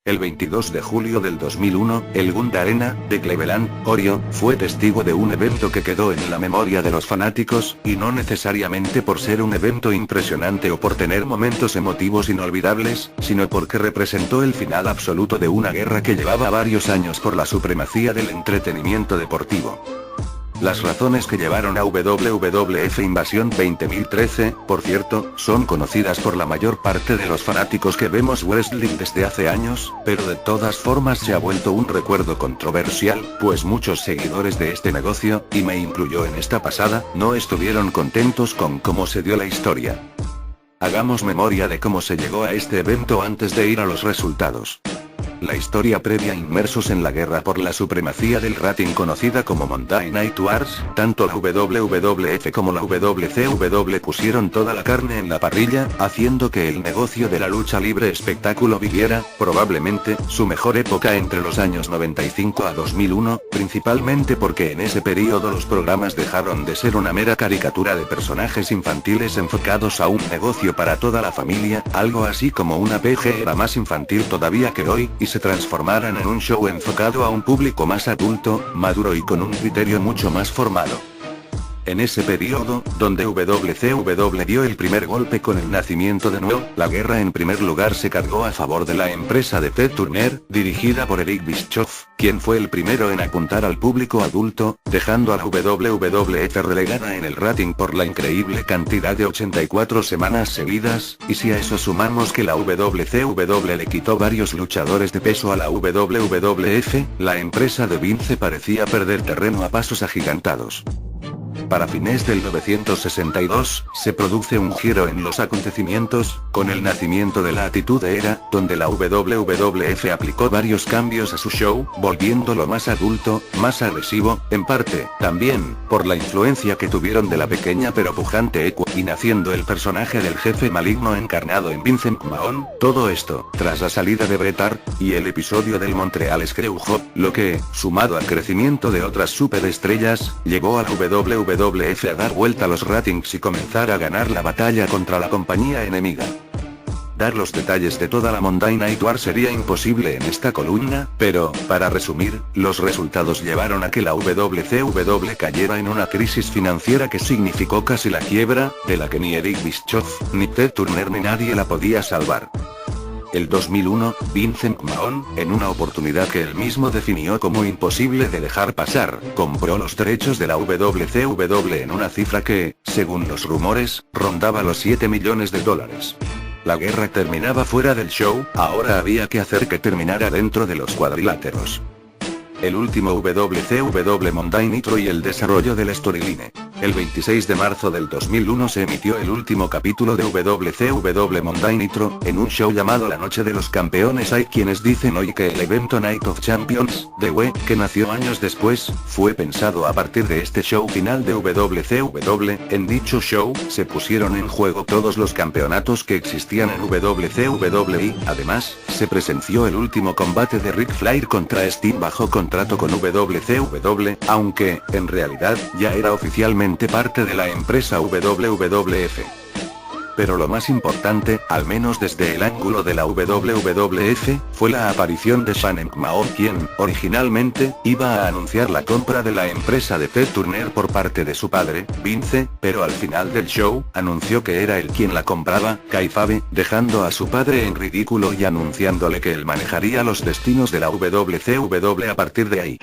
El 22 de julio del 2001, el Gund Arena, de Cleveland, Ohio, fue testigo de un evento que quedó en la memoria de los fanáticos, y no necesariamente por ser un evento impresionante o por tener momentos emotivos inolvidables, sino porque representó el final absoluto de una guerra que llevaba varios años por la supremacía del entretenimiento deportivo. Las razones que llevaron a WWF Invasión 20013, por cierto, son conocidas por la mayor parte de los fanáticos que vemos wrestling desde hace años, pero de todas formas se ha vuelto un recuerdo controversial, pues muchos seguidores de este negocio, y me incluyó en esta pasada, no estuvieron contentos con cómo se dio la historia. Hagamos memoria de cómo se llegó a este evento antes de ir a los resultados. La historia previa inmersos en la guerra por la supremacía del rating conocida como Monday Night Wars, tanto la WWF como la WCW pusieron toda la carne en la parrilla, haciendo que el negocio de la lucha libre espectáculo viviera, probablemente, su mejor época entre los años 95 a 2001, principalmente porque en ese periodo los programas dejaron de ser una mera caricatura de personajes infantiles enfocados a un negocio para toda la familia, algo así como una PG era más infantil todavía que hoy, y se transformaran en un show enfocado a un público más adulto, maduro y con un criterio mucho más formado. En ese periodo, donde WCW dio el primer golpe con el nacimiento de nuevo, la guerra en primer lugar se cargó a favor de la empresa de Ted Turner, dirigida por Eric Bischoff, quien fue el primero en apuntar al público adulto, dejando a la WWF relegada en el rating por la increíble cantidad de 84 semanas seguidas, y si a eso sumamos que la WCW le quitó varios luchadores de peso a la WWF, la empresa de Vince parecía perder terreno a pasos agigantados. Para fines del 962, se produce un giro en los acontecimientos, con el nacimiento de la Attitude Era, donde la WWF aplicó varios cambios a su show, volviéndolo más adulto, más agresivo, en parte, también, por la influencia que tuvieron de la pequeña pero pujante Equa, y naciendo el personaje del jefe maligno encarnado en Vince McMahon, todo esto, tras la salida de Bret Hart, y el episodio del Montreal Screwjob, lo que, sumado al crecimiento de otras superestrellas, llevó a la WWF a dar vuelta a los ratings y comenzar a ganar la batalla contra la compañía enemiga. Dar los detalles de toda la Monday Night War sería imposible en esta columna, pero, para resumir, los resultados llevaron a que la WCW cayera en una crisis financiera que significó casi la quiebra, de la que ni Eric Bischoff, ni Ted Turner ni nadie la podía salvar. El 2001, Vince McMahon, en una oportunidad que él mismo definió como imposible de dejar pasar, compró los derechos de la WCW en una cifra que, según los rumores, rondaba los $7 millones. La guerra terminaba fuera del show, ahora había que hacer que terminara dentro de los cuadriláteros. El último WCW Monday Nitro y el desarrollo del storyline. El 26 de marzo del 2001 se emitió el último capítulo de WCW Monday Nitro, en un show llamado La Noche de los Campeones. Hay quienes dicen hoy que el evento Night of Champions, de WWE, que nació años después, fue pensado a partir de este show final de WCW. En dicho show, se pusieron en juego todos los campeonatos que existían en WCW y, además, se presenció el último combate de Ric Flair contra Sting bajo contrato con WCW, aunque, en realidad, ya era oficialmente parte de la empresa WWF. Pero lo más importante, al menos desde el ángulo de la WWF, fue la aparición de Shane McMahon, quien, originalmente, iba a anunciar la compra de la empresa de Ted Turner por parte de su padre, Vince, pero al final del show, anunció que era él quien la compraba, kayfabe, dejando a su padre en ridículo y anunciándole que él manejaría los destinos de la WCW a partir de ahí.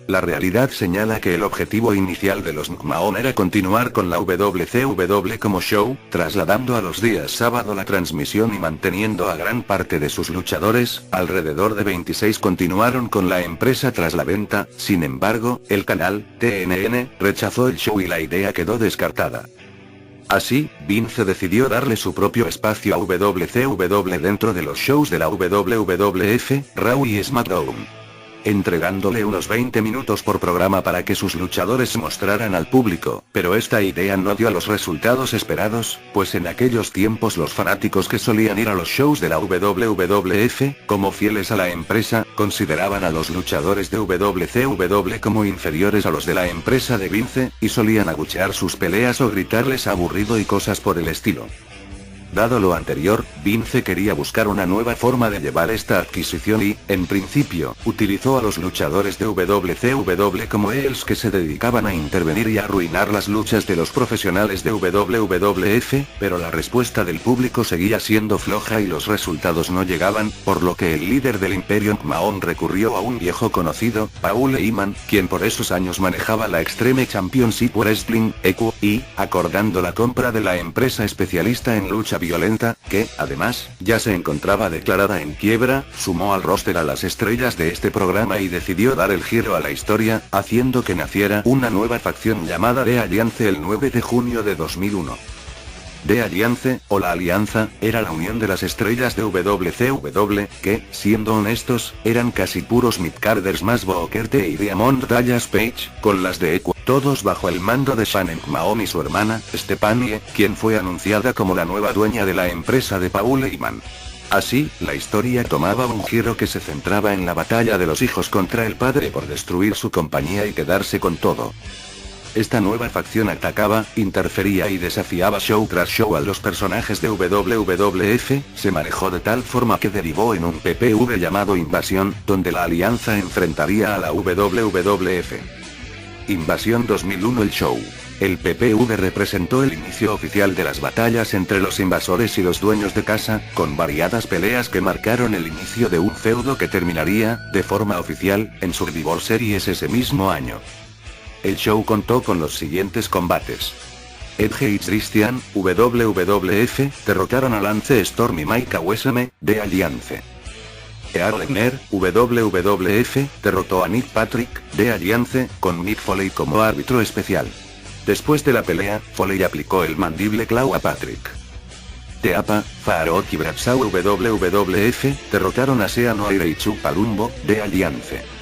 La realidad señala que el objetivo inicial de los McMahon era continuar con la WCW como show, trasladando a los días sábado la transmisión y manteniendo a gran parte de sus luchadores, alrededor de 26 continuaron con la empresa tras la venta. Sin embargo, el canal, TNN, rechazó el show y la idea quedó descartada. Así, Vince decidió darle su propio espacio a WCW dentro de los shows de la WWF, Raw y SmackDown, entregándole unos 20 minutos por programa para que sus luchadores mostraran al público, pero esta idea no dio los resultados esperados, pues en aquellos tiempos los fanáticos que solían ir a los shows de la WWF, como fieles a la empresa, consideraban a los luchadores de WCW como inferiores a los de la empresa de Vince, y solían abuchear sus peleas o gritarles aburrido y cosas por el estilo. Dado lo anterior, Vince quería buscar una nueva forma de llevar esta adquisición y, en principio, utilizó a los luchadores de WCW como heels que se dedicaban a intervenir y a arruinar las luchas de los profesionales de WWF, pero la respuesta del público seguía siendo floja y los resultados no llegaban, por lo que el líder del Imperio McMahon recurrió a un viejo conocido, Paul Heyman, quien por esos años manejaba la Extreme Championship Wrestling, ECW, y, acordando la compra de la empresa especialista en lucha violenta, que, además, ya se encontraba declarada en quiebra, sumó al roster a las estrellas de este programa y decidió dar el giro a la historia, haciendo que naciera una nueva facción llamada The Alliance el 9 de junio de 2001. The Alliance, o la Alianza, era la unión de las estrellas de WCW, que, siendo honestos, eran casi puros midcarders más Booker T y Diamond Dallas Page, con las de ECW, todos bajo el mando de Shane McMahon y su hermana, Stephanie, quien fue anunciada como la nueva dueña de la empresa de Paul Heyman. Así, la historia tomaba un giro que se centraba en la batalla de los hijos contra el padre por destruir su compañía y quedarse con todo. Esta nueva facción atacaba, interfería y desafiaba show tras show a los personajes de WWF, se manejó de tal forma que derivó en un PPV llamado Invasión, donde la alianza enfrentaría a la WWF. Invasión 2001 el show. El PPV representó el inicio oficial de las batallas entre los invasores y los dueños de casa, con variadas peleas que marcaron el inicio de un feudo que terminaría, de forma oficial, en Survivor Series ese mismo año. El show contó con los siguientes combates. Edge y Christian, WWF, derrotaron a Lance Storm y Mike Awesome, de Alliance. Earl Hebner, WWF, derrotó a Nick Patrick, de Alliance, con Mick Foley como árbitro especial. Después de la pelea, Foley aplicó el Mandible Claw a Patrick. Teapa, Farouk y Bradshaw WWF, derrotaron a Sean O'Reilly y Chuck Palumbo, de Alliance.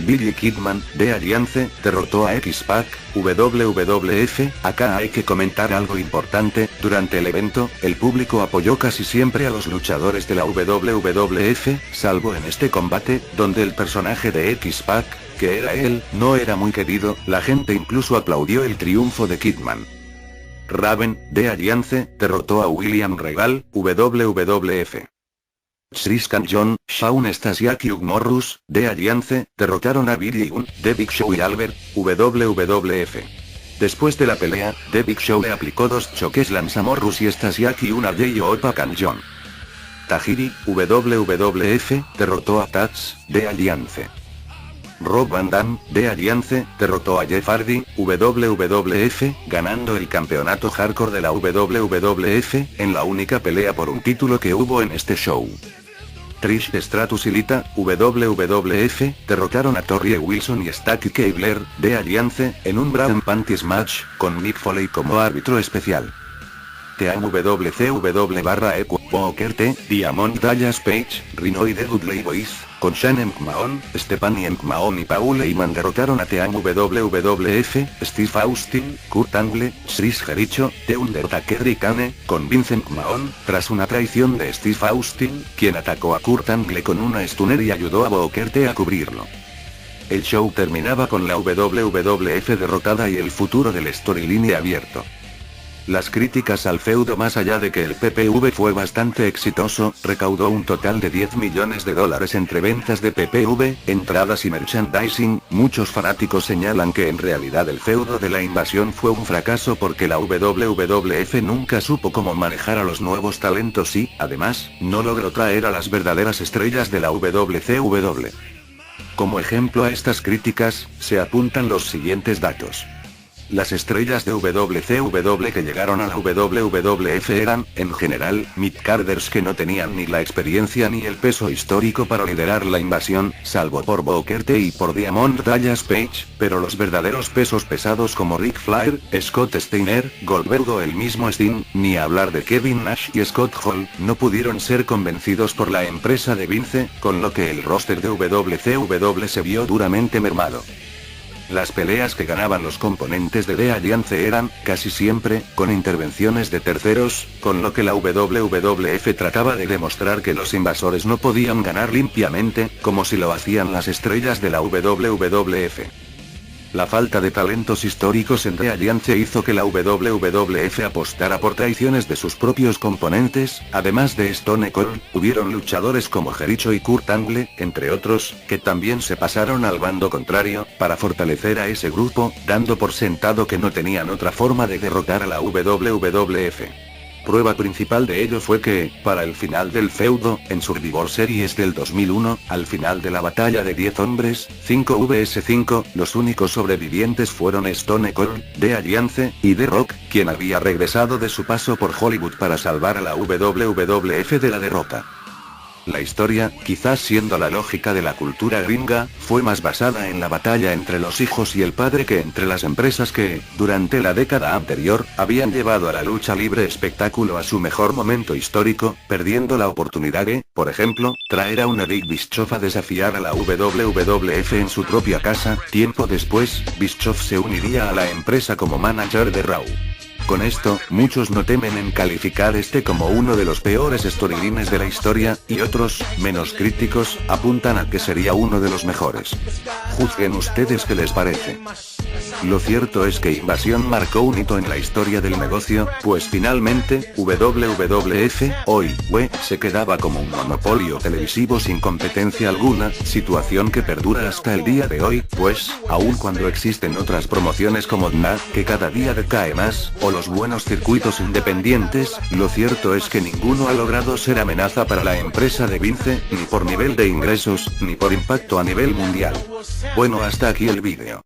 Billy Kidman, de Alliance, derrotó a X-Pac, WWF. Acá hay que comentar algo importante, durante el evento, el público apoyó casi siempre a los luchadores de la WWF, salvo en este combate, donde el personaje de X-Pac, que era él, no era muy querido, la gente incluso aplaudió el triunfo de Kidman. Raven, de Alliance, derrotó a William Regal, WWF. Tristan John, Shawn Stasiak y Hugh Morrus, de Alliance, derrotaron a Billy Gunn, The Big Show y Albert, WWF. Después de la pelea, The Big Show le aplicó 2 choques a Morrus y Stasiak y una J.O. Pacan John. Tajiri, WWF, derrotó a Taz, de Alliance. Rob Van Dam, de Alliance, derrotó a Jeff Hardy, WWF, ganando el campeonato hardcore de la WWF, en la única pelea por un título que hubo en este show. Trish Stratus y Lita, WWF, derrotaron a Torrie Wilson y Stacy Keibler, de Alliance, en un Bra and Panties match, con Mick Foley como árbitro especial. Team WCW/ECW, Booker T, Diamond Dallas Page, Rhino y The Dudley Boyz, con Shane McMahon, Stephanie McMahon y Paul Heyman derrotaron a Team WWF, Steve Austin, Kurt Angle, Chris Jericho, The Undertaker y Kane, con Vince McMahon, tras una traición de Steve Austin, quien atacó a Kurt Angle con una stunner y ayudó a Booker T a cubrirlo. El show terminaba con la WWF derrotada y el futuro del storyline abierto. Las críticas al feudo, más allá de que el PPV fue bastante exitoso, recaudó un total de $10 millones entre ventas de PPV, entradas y merchandising. Muchos fanáticos señalan que en realidad el feudo de la invasión fue un fracaso porque la WWF nunca supo cómo manejar a los nuevos talentos y, además, no logró traer a las verdaderas estrellas de la WCW. Como ejemplo a estas críticas, se apuntan los siguientes datos. Las estrellas de WCW que llegaron a la WWF eran, en general, midcarders que no tenían ni la experiencia ni el peso histórico para liderar la invasión, salvo por Booker T y por Diamond Dallas Page, pero los verdaderos pesos pesados como Ric Flair, Scott Steiner, Goldberg o el mismo Sting, ni hablar de Kevin Nash y Scott Hall, no pudieron ser convencidos por la empresa de Vince, con lo que el roster de WCW se vio duramente mermado. Las peleas que ganaban los componentes de The Alliance eran, casi siempre, con intervenciones de terceros, con lo que la WWF trataba de demostrar que los invasores no podían ganar limpiamente, como si lo hacían las estrellas de la WWF. La falta de talentos históricos en The Alliance hizo que la WWF apostara por traiciones de sus propios componentes. Además de Stone Cold, hubieron luchadores como Jericho y Kurt Angle, entre otros, que también se pasaron al bando contrario, para fortalecer a ese grupo, dando por sentado que no tenían otra forma de derrotar a la WWF. Prueba principal de ello fue que, para el final del feudo, en Survivor Series del 2001, al final de la batalla de 10 hombres, 5 vs 5, los únicos sobrevivientes fueron Stone Cold, The Alliance, y The Rock, quien había regresado de su paso por Hollywood para salvar a la WWF de la derrota. La historia, quizás siendo la lógica de la cultura gringa, fue más basada en la batalla entre los hijos y el padre que entre las empresas que, durante la década anterior, habían llevado a la lucha libre espectáculo a su mejor momento histórico, perdiendo la oportunidad de, por ejemplo, traer a un Eric Bischoff a desafiar a la WWF en su propia casa. Tiempo después, Bischoff se uniría a la empresa como manager de Raw. Con esto, muchos no temen en calificar este como uno de los peores storylines de la historia, y otros, menos críticos, apuntan a que sería uno de los mejores. Juzguen ustedes qué les parece. Lo cierto es que Invasion marcó un hito en la historia del negocio, pues finalmente, WWF, hoy, se quedaba como un monopolio televisivo sin competencia alguna, situación que perdura hasta el día de hoy, pues, aun cuando existen otras promociones como DNA, que cada día decae más, o los buenos circuitos independientes, lo cierto es que ninguno ha logrado ser amenaza para la empresa de Vince, ni por nivel de ingresos, ni por impacto a nivel mundial. Bueno, hasta aquí el vídeo.